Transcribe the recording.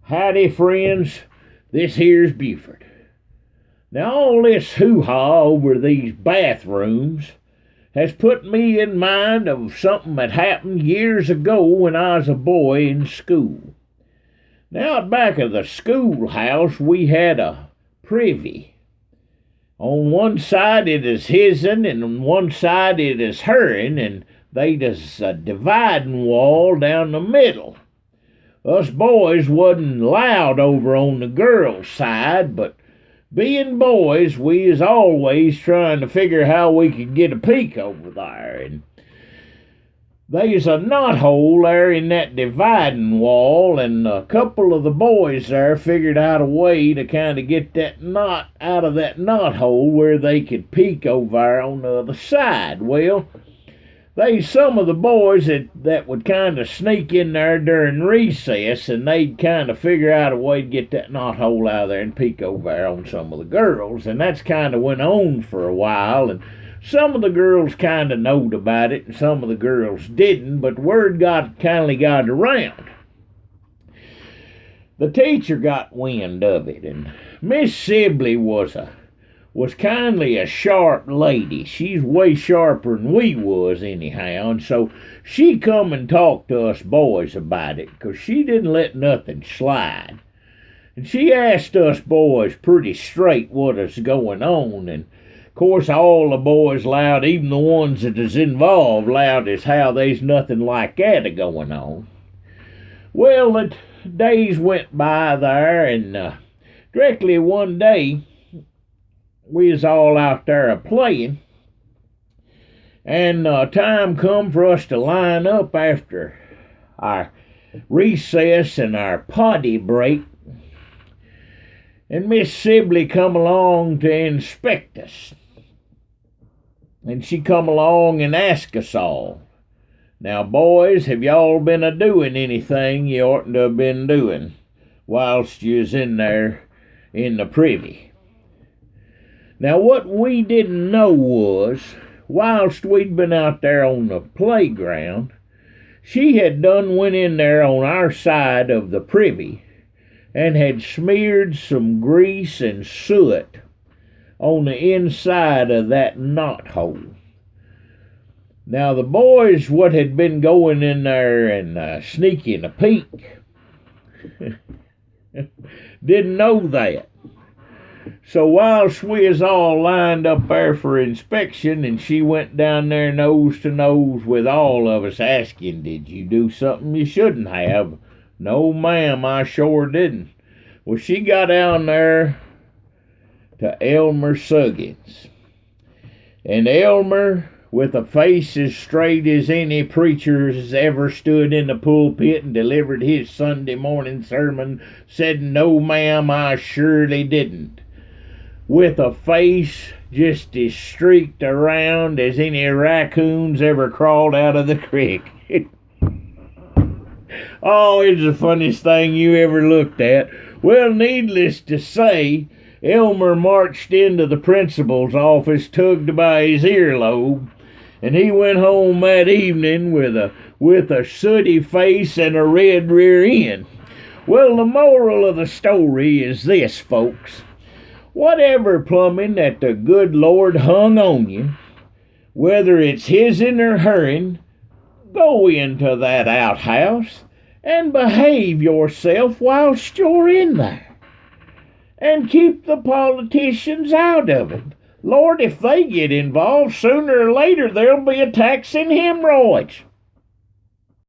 Howdy, friends. This here's Buford. Now, all this hoo-ha over these bathrooms has put me in mind of something that happened years ago when I was a boy in school. Now, at back of the schoolhouse, we had a privy. On one side it is his'n, and on one side it is her'n, and they is a dividing wall down the middle. Us boys wasn't allowed over on the girls' side, but being boys, we is always trying to figure how we could get a peek over there. And there's a knothole there in that dividing wall, and a couple of the boys there figured out a way to kind of get that knot out of that knothole where they could peek over there on the other side. Well, there's some of the boys that would kind of sneak in there during recess, and they'd kind of figure out a way to get that knothole out of there and peek over there on some of the girls, and that's kind of went on for a while, and some of the girls kind of knowed about it, and some of the girls didn't, but word kindly got around. The teacher got wind of it, and Miss Sibley was kindly a sharp lady. She's way sharper than we was anyhow, and so she come and talked to us boys about it, 'cause she didn't let nothing slide. And she asked us boys pretty straight what is going on, and of course all the boys loud, even the ones that is involved, loud as how there's nothing like that a-going on. Well, the days went by there, and directly one day, we was all out there a-playing, and time come for us to line up after our recess and our potty break, and Miss Sibley come along to inspect us, and she come along and asked us all, "Now, boys, have y'all been a-doing anything you oughtn't to have been doing whilst you was in there in the privy?" Now, what we didn't know was, whilst we'd been out there on the playground, she had done went in there on our side of the privy and had smeared some grease and soot on the inside of that knothole. Now, the boys what had been going in there and sneaking a peek didn't know that. So whilst we was all lined up there for inspection, and she went down there nose to nose with all of us asking, "Did you do something you shouldn't have?" "No, ma'am, I sure didn't." Well, she got down there to Elmer Suggins. And Elmer, with a face as straight as any preacher has ever stood in the pulpit and delivered his Sunday morning sermon, said, "No, ma'am, I surely didn't." With a face just as streaked around as any raccoons ever crawled out of the creek. Oh, it's the funniest thing you ever looked at. Well, needless to say, Elmer marched into the principal's office, tugged by his earlobe, and he went home that evening with a sooty face and a red rear end. Well, the moral of the story is this, folks. Whatever plumbing that the good Lord hung on you, whether it's his'n or her'n, go into that outhouse and behave yourself whilst you're in there. And keep the politicians out of it. Lord, if they get involved, sooner or later there'll be attacks in hemorrhoids.